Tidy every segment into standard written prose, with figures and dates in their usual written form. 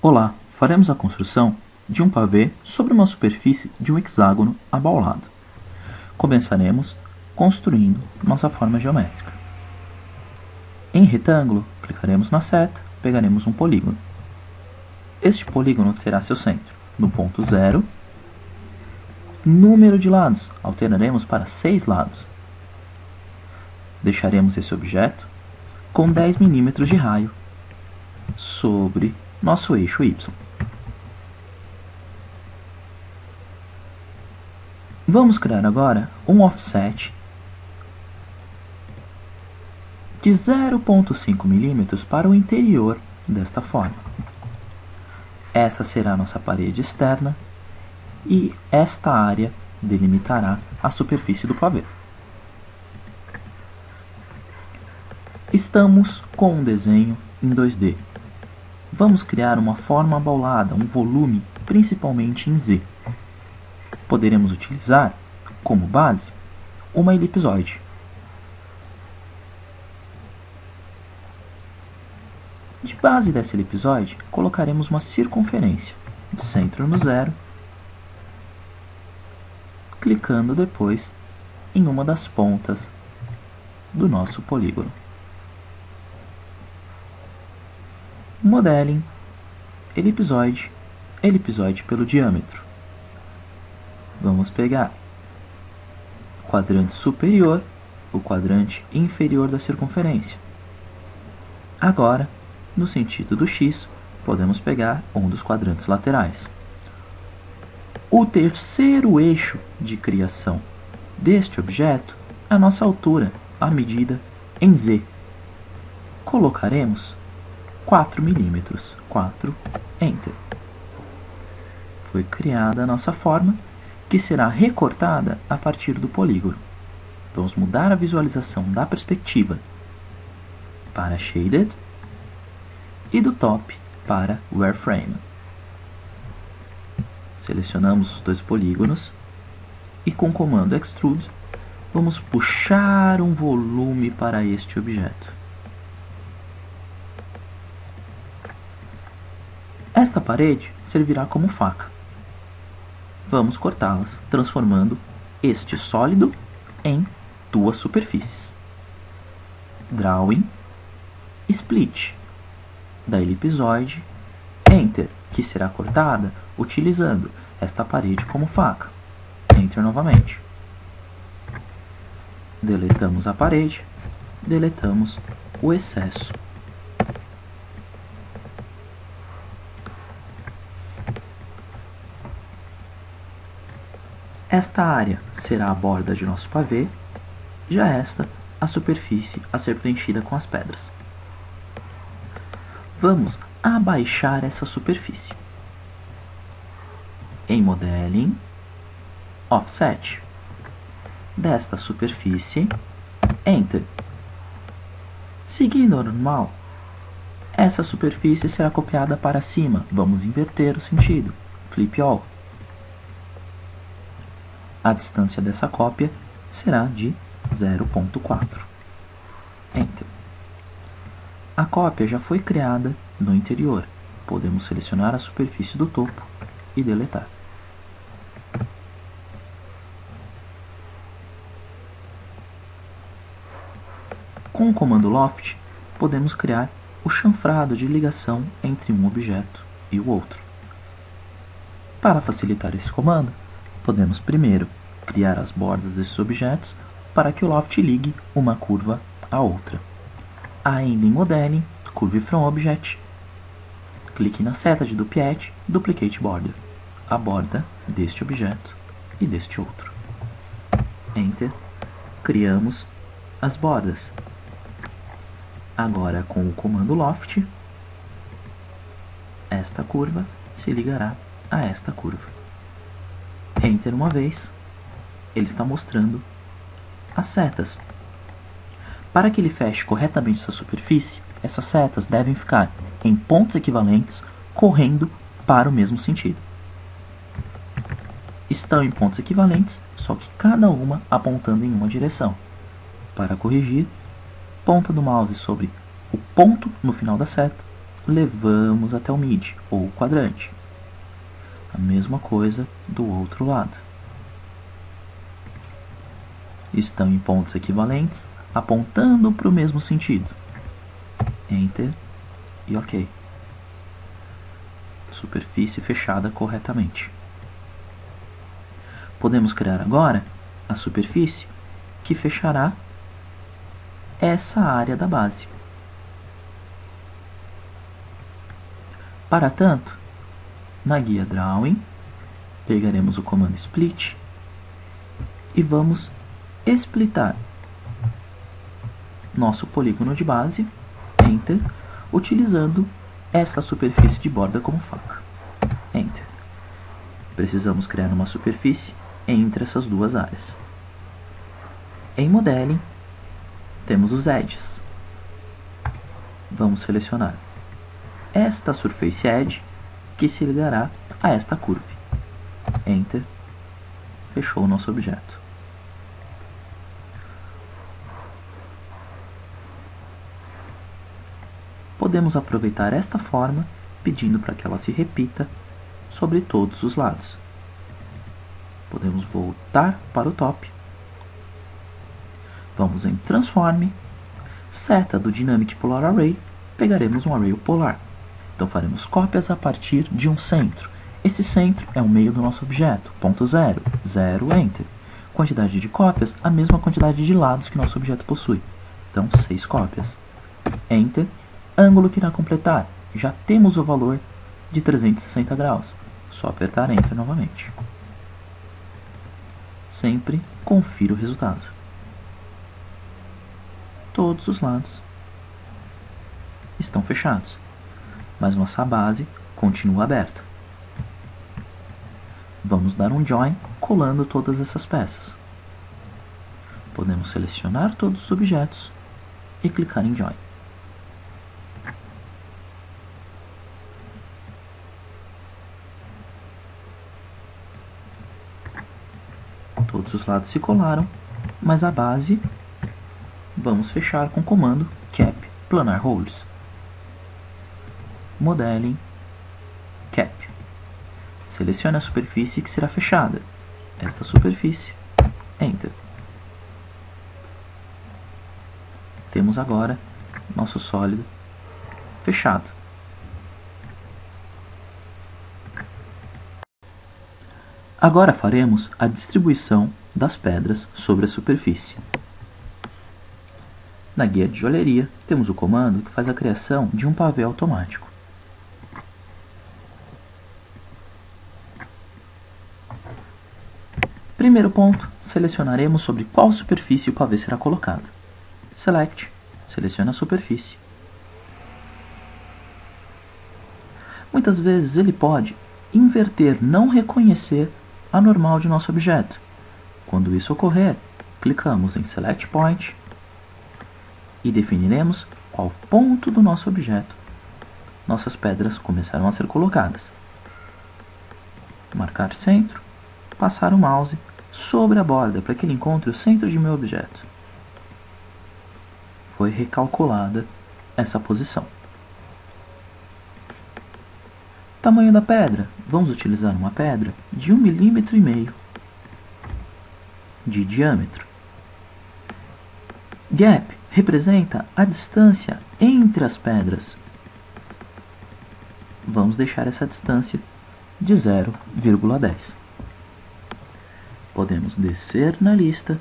Olá, faremos a construção de um pavê sobre uma superfície de um hexágono abaulado. Começaremos construindo nossa forma geométrica. Em retângulo, clicaremos na seta, pegaremos um polígono. Este polígono terá seu centro no ponto 0. Número de lados, alteraremos para 6 lados. Deixaremos esse objeto com 10 mm de raio sobre nosso eixo Y. Vamos criar agora um offset de 0,5 mm para o interior desta forma. Essa será a nossa parede externa e esta área delimitará a superfície do pavê. Estamos com um desenho em 2D. Vamos criar uma forma abaulada, um volume, principalmente em Z. Poderemos utilizar, como base, uma elipsoide. De base dessa elipsoide, colocaremos uma circunferência, de centro no 0, clicando depois em uma das pontas do nosso polígono. Modeling, elipsoide, elipsoide pelo diâmetro. Vamos pegar o quadrante superior, o quadrante inferior da circunferência. Agora, no sentido do X, podemos pegar um dos quadrantes laterais. O terceiro eixo de criação deste objeto é a nossa altura, a medida em Z. Colocaremos 4 mm, 4, Enter. Foi criada a nossa forma, que será recortada a partir do polígono. Vamos mudar a visualização da perspectiva para Shaded e do top para Wireframe. Selecionamos os dois polígonos e com o comando Extrude vamos puxar um volume para este objeto. Esta parede servirá como faca. Vamos cortá-las, transformando este sólido em duas superfícies. Drawing, Split, da elipsoide, Enter, que será cortada utilizando esta parede como faca. Enter novamente. Deletamos a parede, deletamos o excesso. Esta área será a borda de nosso pavê, já esta a superfície a ser preenchida com as pedras. Vamos abaixar essa superfície. Em Modeling, Offset. Desta superfície, Enter. Seguindo ao normal, essa superfície será copiada para cima. Vamos inverter o sentido. Flip All. A distância dessa cópia será de 0,4. Enter. A cópia já foi criada no interior. Podemos selecionar a superfície do topo e deletar. Com o comando Loft, podemos criar o chanfrado de ligação entre um objeto e o outro. Para facilitar esse comando, podemos primeiro criar as bordas desses objetos para que o Loft ligue uma curva à outra. Ainda em Modeling, Curve from Object, clique na seta de Duplicate Border, a borda deste objeto e deste outro. Enter, criamos as bordas. Agora com o comando Loft, esta curva se ligará a esta curva. Enter uma vez, ele está mostrando as setas. Para que ele feche corretamente essa superfície, essas setas devem ficar em pontos equivalentes, correndo para o mesmo sentido. Estão em pontos equivalentes, só que cada uma apontando em uma direção. Para corrigir, ponta do mouse sobre o ponto no final da seta levamos até o mid, ou quadrante. A mesma coisa do outro lado. Estão em pontos equivalentes, apontando para o mesmo sentido. Enter e OK. Superfície fechada corretamente. Podemos criar agora a superfície que fechará essa área da base. Para tanto, na guia Drawing, pegaremos o comando Split e vamos splitar nosso polígono de base, Enter, utilizando essa superfície de borda como faca. Enter. Precisamos criar uma superfície entre essas duas áreas. Em Modeling, temos os Edges. Vamos selecionar esta Surface Edge, que se ligará a esta curva. Enter. Fechou o nosso objeto. Podemos aproveitar esta forma, pedindo para que ela se repita sobre todos os lados. Podemos voltar para o top. Vamos em Transform, seta do Dynamic Polar Array, pegaremos um array polar. Então faremos cópias a partir de um centro. Esse centro é o meio do nosso objeto, ponto 0, 0, Enter. Quantidade de cópias, a mesma quantidade de lados que nosso objeto possui. Então 6 cópias. Enter. Ângulo que irá completar. Já temos o valor de 360 graus. Só apertar Enter novamente. Sempre confira o resultado. Todos os lados estão fechados, mas nossa base continua aberta. Vamos dar um Join colando todas essas peças. Podemos selecionar todos os objetos e clicar em Join. Todos os lados se colaram, mas a base vamos fechar com o comando Cap Planar Holes. Modeling, Cap. Selecione a superfície que será fechada. Esta superfície, Enter. Temos agora nosso sólido fechado. Agora faremos a distribuição das pedras sobre a superfície. Na guia de joalheria, temos o comando que faz a criação de um pavê automático. Primeiro ponto, selecionaremos sobre qual superfície o pavê será colocado. Select, selecione a superfície. Muitas vezes ele pode inverter, não reconhecer a normal de nosso objeto. Quando isso ocorrer, clicamos em Select Point e definiremos qual ponto do nosso objeto nossas pedras começarão a ser colocadas. Marcar centro, passar o mouse sobre a borda para que ele encontre o centro de meu objeto. Foi recalculada essa posição. Tamanho da pedra. Vamos utilizar uma pedra de 1,5 mm de diâmetro. Gap representa a distância entre as pedras. Vamos deixar essa distância de 0,10. Podemos descer na lista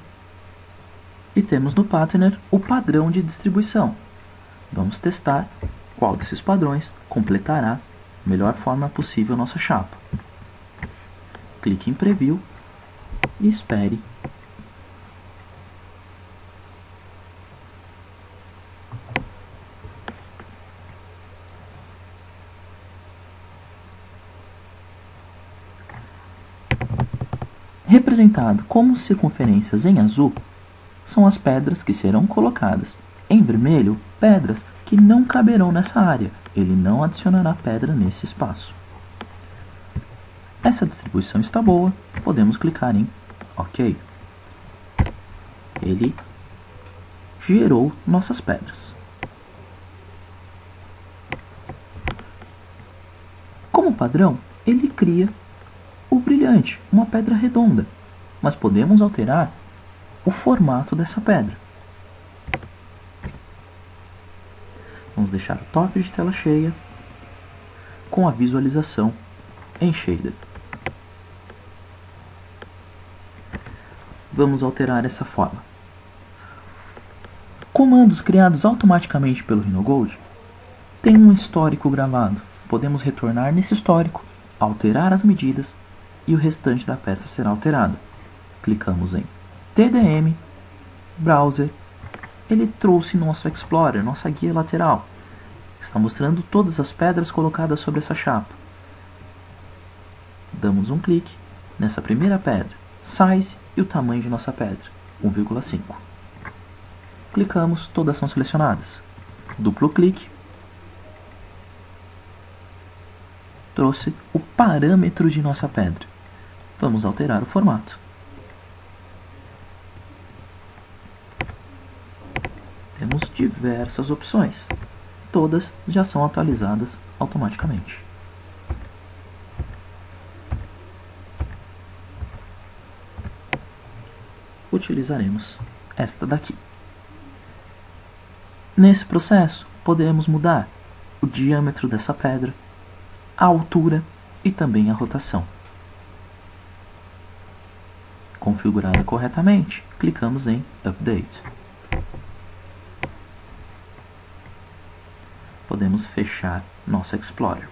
e temos no Patterner o padrão de distribuição. Vamos testar qual desses padrões completará da melhor forma possível nossa chapa. Clique em Preview e espere. Representado como circunferências em azul, são as pedras que serão colocadas. Em vermelho, pedras que não caberão nessa área. Ele não adicionará pedra nesse espaço. Essa distribuição está boa. Podemos clicar em OK. Ele gerou nossas pedras. Como padrão, ele cria o brilhante, uma pedra redonda, mas podemos alterar o formato dessa pedra. Vamos deixar o toque de tela cheia com a visualização em shader. Vamos alterar essa forma. Comandos criados automaticamente pelo Rhinogold têm um histórico gravado. Podemos retornar nesse histórico, alterar as medidas e o restante da peça será alterado. Clicamos em TDM, Browser, ele trouxe nosso Explorer, nossa guia lateral. Está mostrando todas as pedras colocadas sobre essa chapa. Damos um clique nessa primeira pedra, Size e o tamanho de nossa pedra, 1,5. Clicamos, todas são selecionadas. Duplo clique, trouxe o parâmetro de nossa pedra. Vamos alterar o formato. Temos diversas opções. Todas já são atualizadas automaticamente. Utilizaremos esta daqui. Nesse processo, podemos mudar o diâmetro dessa pedra, a altura e também a rotação. Configurada corretamente, clicamos em Update. Podemos fechar nosso Explorer.